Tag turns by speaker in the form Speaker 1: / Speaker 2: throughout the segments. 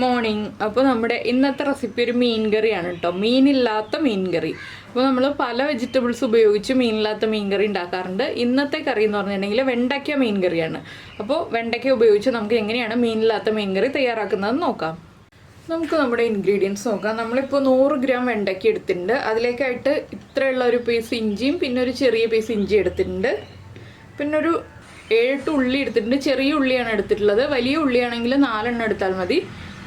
Speaker 1: Morning. അപ്പോൾ നമ്മുടെ ഇന്നത്തെ റെസിപ്പി ഒരു മീൻ കറിയാണ് കേട്ടോ. മീനില്ലാത്ത മീൻ കറി. അപ്പോൾ നമ്മൾ പല വെജിറ്റബിൾസ് ഉപയോഗിച്ച് മീനില്ലാത്ത മീൻ കറി ഉണ്ടാക്കാറുണ്ട്. ഇന്നത്തെ കറി എന്ന് പറഞ്ഞിട്ടുണ്ടെങ്കിൽ വെണ്ടയ്ക്ക മീൻ കറിയാണ്. അപ്പോൾ വെണ്ടയ്ക്ക ഉപയോഗിച്ച് നമുക്ക് എങ്ങനെയാണ് മീനില്ലാത്ത മീൻ കറി തയ്യാറാക്കുന്നതെന്ന് നോക്കാം. നമുക്ക് നമ്മുടെ ഇൻഗ്രീഡിയൻസ് നോക്കാം. നമ്മളിപ്പോൾ 100 ഗ്രാം വെണ്ടയ്ക്ക എടുത്തിട്ടുണ്ട്. അതിലേക്കായിട്ട് ഇത്രയുള്ള ഒരു പീസ് ഇഞ്ചിയും പിന്നെ ഒരു ചെറിയ പീസ് ഇഞ്ചി എടുത്തിട്ടുണ്ട്. പിന്നെ ഒരു 7 ഉള്ളി എടുത്തിട്ടുണ്ട്. ചെറിയ ഉള്ളിയാണ് എടുത്തിട്ടുള്ളത്. വലിയ ഉള്ളിയാണെങ്കിൽ 4 എണ്ണം എടുത്താൽ മതി.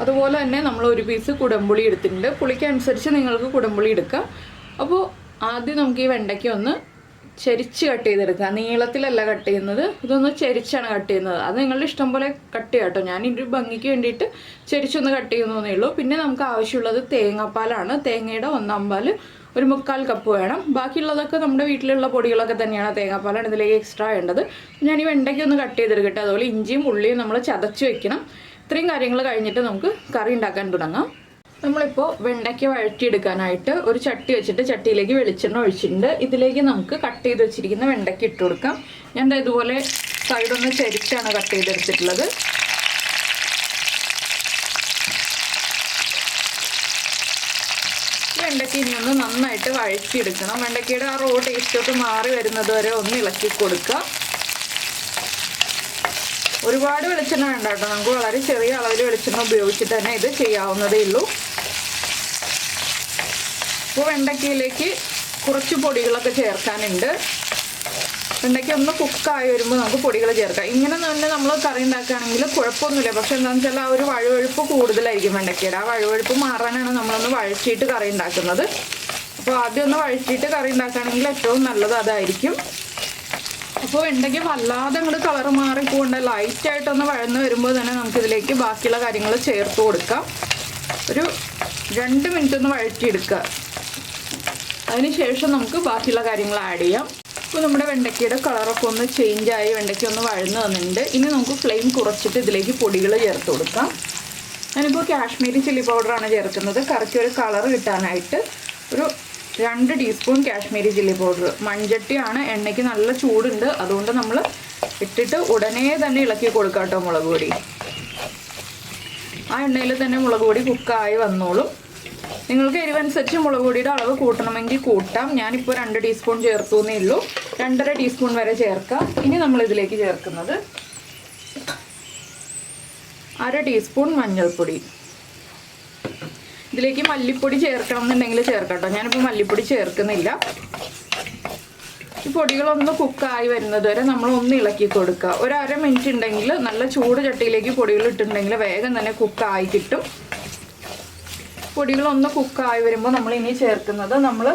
Speaker 1: അതുപോലെ തന്നെ നമ്മൾ ഒരു പീസ് കുടംപുളി എടുത്തിട്ടുണ്ട്. പുളിക്കനുസരിച്ച് നിങ്ങൾക്ക് കുടംപുളി എടുക്കാം. അപ്പോൾ ആദ്യം നമുക്ക് ഈ വെണ്ടയ്ക്ക ഒന്ന് ചരിച്ച് കട്ട് ചെയ്തെടുക്കാം. നീളത്തിലല്ല കട്ട് ചെയ്യുന്നത്, ഇതൊന്ന് ചരിച്ചാണ് കട്ട് ചെയ്യുന്നത്. അത് നിങ്ങളുടെ ഇഷ്ടം പോലെ കട്ട് ചെയ്യാം കേട്ടോ. ഞാൻ ഇതിൻ്റെ ഭംഗിക്ക് വേണ്ടിയിട്ട് ചരിച്ചൊന്ന് കട്ട് ചെയ്യുന്നതേ ഉള്ളൂ. പിന്നെ നമുക്ക് ആവശ്യമുള്ളത് തേങ്ങാപ്പാലാണ്. തേങ്ങയുടെ 1/4 പാൽ, ഒരു 3/4 കപ്പ് വേണം. ബാക്കിയുള്ളതൊക്കെ നമ്മുടെ വീട്ടിലുള്ള പൊടികളൊക്കെ തന്നെയാണ്. തേങ്ങാപ്പാലാണ് ഇതിലേക്ക് എക്സ്ട്രാ വേണ്ടത്. ഞാൻ ഈ വെണ്ടയ്ക്ക് ഒന്ന് കട്ട് ചെയ്തെടുക്കട്ടെ. അതുപോലെ ഇഞ്ചിയും ഉള്ളിയും നമ്മൾ ചതച്ച് വെക്കണം. ഇത്രയും കാര്യങ്ങൾ കഴിഞ്ഞിട്ട് നമുക്ക് കറി ഉണ്ടാക്കാൻ തുടങ്ങാം. നമ്മളിപ്പോൾ വെണ്ടയ്ക്ക വഴറ്റിയെടുക്കാനായിട്ട് ഒരു ചട്ടി വെച്ചിട്ട് ചട്ടിയിലേക്ക് വെളിച്ചെണ്ണ ഒഴിച്ചിട്ടുണ്ട്. ഇതിലേക്ക് നമുക്ക് കട്ട് ചെയ്ത് വെച്ചിരിക്കുന്ന വെണ്ടയ്ക്ക ഇട്ട് കൊടുക്കാം. ഞാൻ ഇതുപോലെ സൈഡൊന്ന് ചരിച്ചാണ് കട്ട് ചെയ്തെടുത്തിട്ടുള്ളത്. വെണ്ടയ്ക്ക ഇനി ഒന്ന് നന്നായിട്ട് വഴറ്റിയെടുക്കണം. വെണ്ടയ്ക്കയുടെ ആ റോ ടേസ്റ്റൊക്കെ മാറി വരുന്നത് വരെ ഒന്ന് ഇളക്കി കൊടുക്കുക. ഒരുപാട് വെളിച്ചെണ്ണ വേണ്ട കേട്ടോ. നമുക്ക് വളരെ ചെറിയ അളവിൽ വെളിച്ചെണ്ണ ഉപയോഗിച്ചിട്ട് തന്നെ ഇത് ചെയ്യാവുന്നതേ ഉള്ളൂ. ഇപ്പോൾ വെണ്ടയ്ക്കയിലേക്ക് കുറച്ച് പൊടികളൊക്കെ ചേർക്കാനുണ്ട്. വെണ്ടയ്ക്ക ഒന്ന് കുക്കായി വരുമ്പോൾ നമുക്ക് പൊടികൾ ചേർക്കാം. ഇങ്ങനെ തന്നെ നമ്മൾ കറി ഉണ്ടാക്കുകയാണെങ്കിൽ കുഴപ്പമൊന്നുമില്ല. പക്ഷെ എന്താണെന്ന് വെച്ചാൽ ആ ഒരു വഴുവഴുപ്പ് കൂടുതലായിരിക്കും വെണ്ടയ്ക്കയുടെ. ആ വഴുവഴുപ്പ് മാറാനാണ് നമ്മളൊന്ന് വഴറ്റിയിട്ട് കറി ഉണ്ടാക്കുന്നത്. അപ്പോൾ ആദ്യം ഒന്ന് വഴറ്റിയിട്ട് കറി ഉണ്ടാക്കുകയാണെങ്കിൽ ഏറ്റവും നല്ലത് അതായിരിക്കും. അപ്പോൾ വെണ്ടയ്ക്ക് വല്ലാതെ അങ്ങോട്ട് കളർ മാറിപ്പോണ്ട് ലൈറ്റായിട്ടൊന്ന് വഴന്ന് വരുമ്പോൾ തന്നെ നമുക്കിതിലേക്ക് ബാക്കിയുള്ള കാര്യങ്ങൾ ചേർത്ത് കൊടുക്കാം. ഒരു 2 മിനിറ്റ് ഒന്ന് വഴറ്റിയെടുക്കുക. അതിനുശേഷം നമുക്ക് ബാക്കിയുള്ള കാര്യങ്ങൾ ആഡ് ചെയ്യാം. ഇപ്പോൾ നമ്മുടെ വെണ്ടയ്ക്കയുടെ കളറൊക്കെ ഒന്ന് ചേഞ്ചായി വെണ്ടയ്ക്ക ഒന്ന് വഴന്ന് വന്നിട്ടുണ്ട്. ഇനി നമുക്ക് ഫ്ലെയിം കുറച്ചിട്ട് ഇതിലേക്ക് പൊടികൾ ചേർത്ത് കൊടുക്കാം. ഞാനിപ്പോൾ കാശ്മീരി ചില്ലി പൗഡറാണ് ചേർക്കുന്നത്. കറിക്ക് ഒരു കളർ കിട്ടാനായിട്ട് ഒരു 2 ടീസ്പൂൺ കാശ്മീരി ചില്ലി പൗഡർ. മൺചട്ടിയാണ്, എണ്ണയ്ക്ക് നല്ല ചൂടുണ്ട്. അതുകൊണ്ട് നമ്മൾ ഇട്ടിട്ട് ഉടനെ തന്നെ ഇളക്കി കൊടുക്കാം കേട്ടോ മുളക് പൊടി. ആ എണ്ണയിൽ തന്നെ മുളക് പൊടി കുക്കായി വന്നോളും. നിങ്ങൾക്ക് എരിവനുസരിച്ച് മുളക് പൊടിയുടെ അളവ് കൂട്ടണമെങ്കിൽ കൂട്ടാം. ഞാനിപ്പോൾ 2 ടീസ്പൂൺ ചേർത്തു എന്നേ ഉള്ളൂ. 2.5 ടീസ്പൂൺ വരെ ചേർക്കാം. ഇനി നമ്മൾ ഇതിലേക്ക് ചേർക്കുന്നത് 1/2 ടീസ്പൂൺ മഞ്ഞൾപ്പൊടി. ഇതിലേക്ക് മല്ലിപ്പൊടി ചേർക്കണം എന്നുണ്ടെങ്കിൽ ചേർക്കാം കേട്ടോ. ഞാനിപ്പോൾ മല്ലിപ്പൊടി ചേർക്കുന്നില്ല. ഈ പൊടികളൊന്ന് കുക്കായി വരുന്നത് വരെ നമ്മൾ ഒന്ന് ഇളക്കി കൊടുക്കുക. ഒരു 1/2 മിനിറ്റ് ഉണ്ടെങ്കിൽ നല്ല ചൂട് ചട്ടിയിലേക്ക് പൊടികൾ ഇട്ടിട്ടുണ്ടെങ്കിൽ വേഗം തന്നെ കുക്കായി കിട്ടും. പൊടികളൊന്ന് കുക്കായി വരുമ്പോൾ നമ്മൾ ഇനി ചേർക്കുന്നത് നമ്മൾ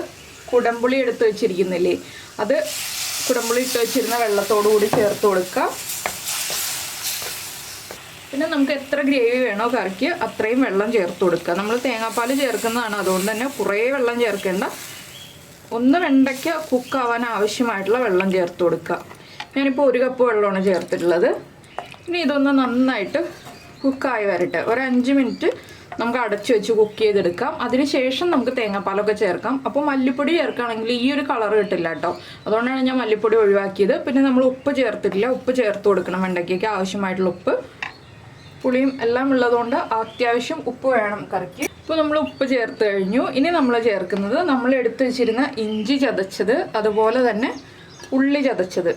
Speaker 1: കുടംപുളി എടുത്ത് വെച്ചിരിക്കുന്നില്ലേ, അത് കുടംപുളി ഇട്ട് വെച്ചിരുന്ന വെള്ളത്തോടു കൂടി ചേർത്ത് കൊടുക്കുക. പിന്നെ നമുക്ക് എത്ര ഗ്രേവി വേണോ കറിക്ക് അത്രയും വെള്ളം ചേർത്ത് കൊടുക്കുക. നമ്മൾ തേങ്ങാപ്പാൽ ചേർക്കുന്നതാണ്, അതുകൊണ്ട് തന്നെ കുറേ വെള്ളം ചേർക്കേണ്ട. ഒന്ന് വെണ്ടയ്ക്ക കുക്കാവാൻ ആവശ്യമായിട്ടുള്ള വെള്ളം ചേർത്ത് കൊടുക്കുക. ഞാനിപ്പോൾ 1 കപ്പ് വെള്ളമാണ് ചേർത്തിട്ടുള്ളത്. ഇനി ഇതൊന്ന് നന്നായിട്ട് കുക്കായി വരട്ടെ. ഒരു 5 മിനിറ്റ് നമുക്ക് അടച്ചു വെച്ച് കുക്ക് ചെയ്തെടുക്കാം. അതിനുശേഷം നമുക്ക് തേങ്ങാപ്പാലൊക്കെ ചേർക്കാം. അപ്പോൾ മല്ലിപ്പൊടി ചേർക്കുകയാണെങ്കിൽ ഈ ഒരു കളർ കിട്ടില്ല കേട്ടോ. അതുകൊണ്ടാണ് ഞാൻ മല്ലിപ്പൊടി ഒഴിവാക്കിയത്. പിന്നെ നമ്മൾ ഉപ്പ് ചേർത്തിട്ടില്ല. ഉപ്പ് ചേർത്ത് കൊടുക്കണം. വെണ്ടയ്ക്കയ്ക്ക് ആവശ്യമായിട്ടുള്ള ഉപ്പ്, പുളിയും എല്ലാം ഉള്ളതുകൊണ്ട് അത്യാവശ്യം ഉപ്പ് വേണം കറിക്ക്. ഇപ്പോൾ നമ്മൾ ഉപ്പ് ചേർത്ത് കഴിഞ്ഞു. ഇനി നമ്മൾ ചേർക്കുന്നത് നമ്മൾ എടുത്ത് വെച്ചിരുന്ന ഇഞ്ചി ചതച്ചത്, അതുപോലെ തന്നെ ഉള്ളി ചതച്ചത്.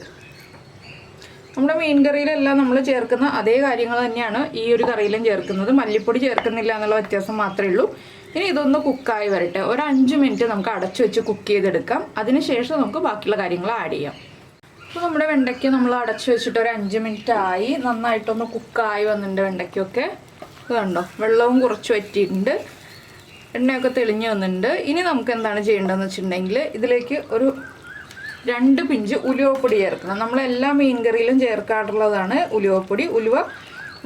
Speaker 1: നമ്മുടെ മീൻ കറിയിലെല്ലാം നമ്മൾ ചേർക്കുന്ന അതേ കാര്യങ്ങൾ തന്നെയാണ് ഈ ഒരു കറിയിലും ചേർക്കുന്നത്. മല്ലിപ്പൊടി ചേർക്കുന്നില്ല എന്നുള്ള വ്യത്യാസം മാത്രമേ ഉള്ളൂ. ഇനി ഇതൊന്ന് കുക്കായി വരട്ടെ. ഒരു 5 മിനിറ്റ് നമുക്ക് അടച്ചു വെച്ച് കുക്ക് ചെയ്തെടുക്കാം. അതിനുശേഷം നമുക്ക് ബാക്കിയുള്ള കാര്യങ്ങൾ ആഡ് ചെയ്യാം. അപ്പോൾ നമ്മുടെ വെണ്ടയ്ക്ക നമ്മൾ അടച്ചു വെച്ചിട്ട് ഒരു 5 മിനിറ്റ് ആയി. നന്നായിട്ടൊന്ന് കുക്കായി വന്നിട്ടുണ്ട് വെണ്ടയ്ക്കൊക്കെ. ഇത് കണ്ടോ, വെള്ളവും കുറച്ച് വറ്റിയിട്ടുണ്ട്, എണ്ണയൊക്കെ തെളിഞ്ഞു വന്നിട്ടുണ്ട്. ഇനി നമുക്ക് എന്താണ് ചെയ്യേണ്ടതെന്ന് വെച്ചിട്ടുണ്ടെങ്കിൽ ഇതിലേക്ക് ഒരു 2 പിഞ്ച് ഉലുവപ്പൊടി ചേർക്കണം. നമ്മളെല്ലാ മീൻ കറിയിലും ചേർക്കാറുള്ളതാണ് ഉലുവപ്പൊടി. ഉലുവ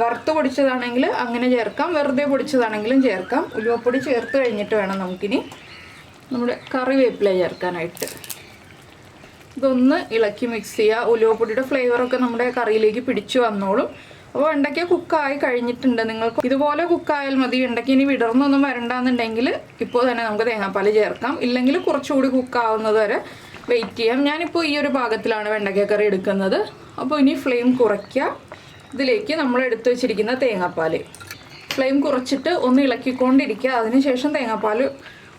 Speaker 1: വറുത്ത് പൊടിച്ചതാണെങ്കിൽ അങ്ങനെ ചേർക്കാം, വെറുതെ പൊടിച്ചതാണെങ്കിലും ചേർക്കാം. ഉലുവപ്പൊടി ചേർത്ത് കഴിഞ്ഞിട്ട് വേണം നമുക്കിനി നമ്മുടെ കറിവേപ്പില ചേർക്കാനായിട്ട്. ഇതൊന്ന് ഇളക്കി മിക്സ് ചെയ്യുക. ഉലുവപ്പൊടിയുടെ ഫ്ലേവറൊക്കെ നമ്മുടെ കറിയിലേക്ക് പിടിച്ചു വന്നോളും. അപ്പോൾ വെണ്ടയ്ക്ക കുക്കായി കഴിഞ്ഞിട്ടുണ്ട്. നിങ്ങൾക്ക് ഇതുപോലെ കുക്കായാൽ മതി. വെണ്ടയ്ക്ക ഇനി വിടർന്നൊന്നും വരണ്ടെന്നുണ്ടെങ്കിൽ ഇപ്പോൾ തന്നെ നമുക്ക് തേങ്ങാപ്പാൽ ചേർക്കാം. ഇല്ലെങ്കിൽ കുറച്ചുകൂടി കുക്കാവുന്നത് വരെ വെയിറ്റ് ചെയ്യാം. ഞാനിപ്പോൾ ഈ ഒരു ഭാഗത്തിലാണ് വെണ്ടയ്ക്ക കറി എടുക്കുന്നത്. അപ്പോൾ ഇനി ഫ്ലെയിം കുറയ്ക്കുക. ഇതിലേക്ക് നമ്മൾ എടുത്തു വെച്ചിരിക്കുന്ന തേങ്ങാപ്പാൽ ഫ്ലെയിം കുറച്ചിട്ട് ഒന്ന് ഇളക്കിക്കൊണ്ടിരിക്കുക. അതിനുശേഷം തേങ്ങാപ്പാൽ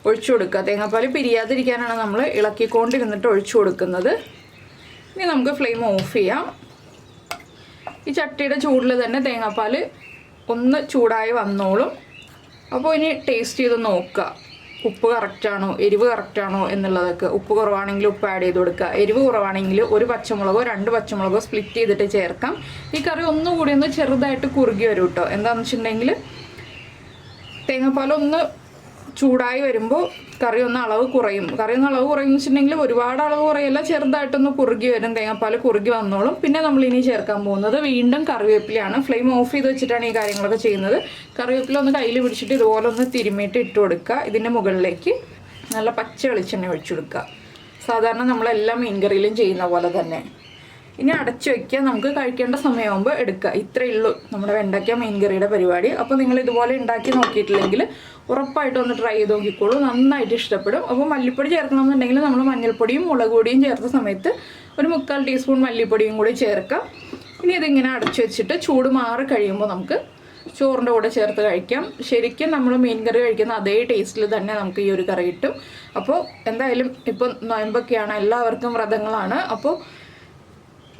Speaker 1: ഒഴിച്ചു കൊടുക്കുക. തേങ്ങാപ്പാൽ പിരിയാതിരിക്കാനാണ് നമ്മൾ ഇളക്കിക്കൊണ്ടിരുന്നിട്ട് ഒഴിച്ചു കൊടുക്കുന്നത്. ഇനി നമുക്ക് ഫ്ലെയിം ഓഫ് ചെയ്യാം. ഈ ചട്ടിയുടെ ചൂടിൽ തന്നെ തേങ്ങാപ്പാൽ ഒന്ന് ചൂടായി വന്നോളും. അപ്പോൾ ഇനി ടേസ്റ്റ് ചെയ്ത് നോക്കുക, ഉപ്പ് കറക്റ്റാണോ, എരിവ് കറക്റ്റാണോ എന്നുള്ളതൊക്കെ. ഉപ്പ് കുറവാണെങ്കിൽ ഉപ്പ് ആഡ് ചെയ്ത് കൊടുക്കുക. എരിവ് കുറവാണെങ്കിൽ ഒരു പച്ചമുളകോ 2 പച്ചമുളകോ സ്പ്ലിറ്റ് ചെയ്തിട്ട് ചേർക്കാം. ഈ കറി ഒന്നുകൂടി ഒന്ന് ചെറുതായിട്ട് കുറുകി വരും കേട്ടോ. എന്താണെന്ന് വെച്ചിട്ടുണ്ടെങ്കിൽ തേങ്ങാപ്പാലൊന്ന് ചൂടായി വരുമ്പോൾ കറി ഒന്ന് അളവ് കുറയും. കറി ഒന്ന് അളവ് കുറയും വെച്ചിട്ടുണ്ടെങ്കിൽ ഒരുപാട് അളവ് കുറയല്ല, ചെറുതായിട്ടൊന്ന് കുറുകി വരും. തേങ്ങാപ്പാൽ കുറുകി വന്നോളും. പിന്നെ നമ്മൾ ഇനി ചേർക്കാൻ പോകുന്നത് വീണ്ടും കറിവേപ്പിലയാണ്. ഫ്ലെയിം ഓഫ് ചെയ്ത് വെച്ചിട്ടാണ് ഈ കാര്യങ്ങളൊക്കെ ചെയ്യുന്നത്. കറിവേപ്പില ഒന്ന് കയ്യിൽ പിടിച്ചിട്ട് ഇതുപോലെ ഒന്ന് തിരുമ്മിയിട്ട് ഇട്ട് കൊടുക്കുക. ഇതിൻ്റെ മുകളിലേക്ക് നല്ല പച്ച വെളിച്ചെണ്ണ ഒഴിച്ചു കൊടുക്കുക. സാധാരണ നമ്മളെല്ലാ മീൻകറിയിലും ചെയ്യുന്ന പോലെ തന്നെ. ഇനി അടച്ചു വയ്ക്കുക. നമുക്ക് കഴിക്കേണ്ട സമയമാകുമ്പോൾ എടുക്കുക. ഇത്രയേ ഉള്ളൂ നമ്മുടെ വെണ്ടയ്ക്ക മീൻകറിയുടെ പരിപാടി. അപ്പോൾ നിങ്ങൾ ഇതുപോലെ ഉണ്ടാക്കി നോക്കിയിട്ടില്ലെങ്കിൽ ഉറപ്പായിട്ടും ഒന്ന് ട്രൈ ചെയ്ത് നോക്കിക്കോളൂ. നന്നായിട്ട് ഇഷ്ടപ്പെടും. അപ്പോൾ മല്ലിപ്പൊടി ചേർക്കണമെന്നുണ്ടെങ്കിൽ നമ്മൾ മഞ്ഞൾപ്പൊടിയും മുളക് പൊടിയും ചേർത്ത സമയത്ത് ഒരു 3/4 ടീസ്പൂൺ മല്ലിപ്പൊടിയും കൂടി ചേർക്കാം. ഇനി ഇതിങ്ങനെ അടച്ചു വെച്ചിട്ട് ചൂട് മാറി കഴിയുമ്പോൾ നമുക്ക് ചോറിൻ്റെ കൂടെ ചേർത്ത് കഴിക്കാം. ശരിക്കും നമ്മൾ മീൻ കറി കഴിക്കുന്ന അതേ ടേസ്റ്റിൽ തന്നെ നമുക്ക് ഈ ഒരു കറി കിട്ടും. അപ്പോൾ എന്തായാലും ഇപ്പോൾ നോയമ്പൊക്കെയാണ്, എല്ലാവർക്കും വ്രതങ്ങളാണ്. അപ്പോൾ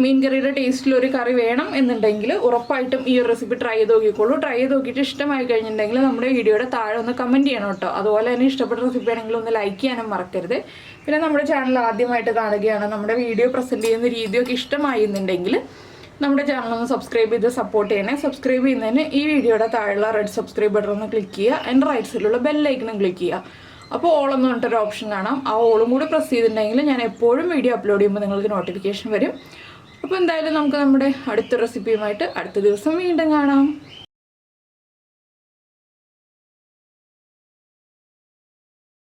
Speaker 1: മീൻ കറിയുടെ ടേസ്റ്റിൽ ഒരു കറി വേണം എന്നുണ്ടെങ്കിൽ ഉറപ്പായിട്ടും ഈ ഒരു റെസിപ്പി ട്രൈ ചെയ്ത് നോക്കിക്കോളൂ. ട്രൈ ചെയ്ത് നോക്കിയിട്ട് ഇഷ്ടമായി കഴിഞ്ഞിട്ടുണ്ടെങ്കിൽ നമ്മുടെ വീഡിയോയുടെ താഴെ ഒന്ന് കമൻറ്റ് ചെയ്യണം കേട്ടോ. അതുപോലെ തന്നെ ഇഷ്ടപ്പെട്ട റെസിപ്പി ആണെങ്കിൽ ഒന്ന് ലൈക്ക് ചെയ്യാനും മറക്കരുത്. പിന്നെ നമ്മുടെ ചാനൽ ആദ്യമായിട്ട് കാണുകയാണ്, നമ്മുടെ വീഡിയോ പ്രസൻറ്റ് ചെയ്യുന്ന രീതിയൊക്കെ ഇഷ്ടമായിരുന്നുണ്ടെങ്കിൽ നമ്മുടെ ചാനലൊന്ന് സബ്സ്ക്രൈബ് ചെയ്ത് സപ്പോർട്ട് ചെയ്യണേ. സബ്സ്ക്രൈബ് ചെയ്യുന്നതിന് ഈ വീഡിയോയുടെ താഴെയുള്ള റെഡ് സബ്സ്ക്രൈബ് ബട്ടൺ ഒന്ന് ക്ലിക്ക് ചെയ്യുക. അതിൻ്റെ റൈറ്റ് സൈഡിലുള്ള ബെല്ലൈക്കണും ക്ലിക്ക് ചെയ്യുക. അപ്പോൾ ഓളെന്ന് പറഞ്ഞിട്ടൊരു ഓപ്ഷൻ കാണാം. ആ ഓളും കൂടി പ്രസ് ചെയ്തിട്ടുണ്ടെങ്കിൽ ഞാൻ എപ്പോഴും വീഡിയോ അപ്ലോഡ് ചെയ്യുമ്പോൾ നിങ്ങൾക്ക് നോട്ടിഫിക്കേഷൻ വരും. അപ്പോൾ എന്തായാലും നമുക്ക് നമ്മുടെ അടുത്ത റെസിപ്പിയുമായിട്ട് അടുത്ത ദിവസം വീണ്ടും കാണാം.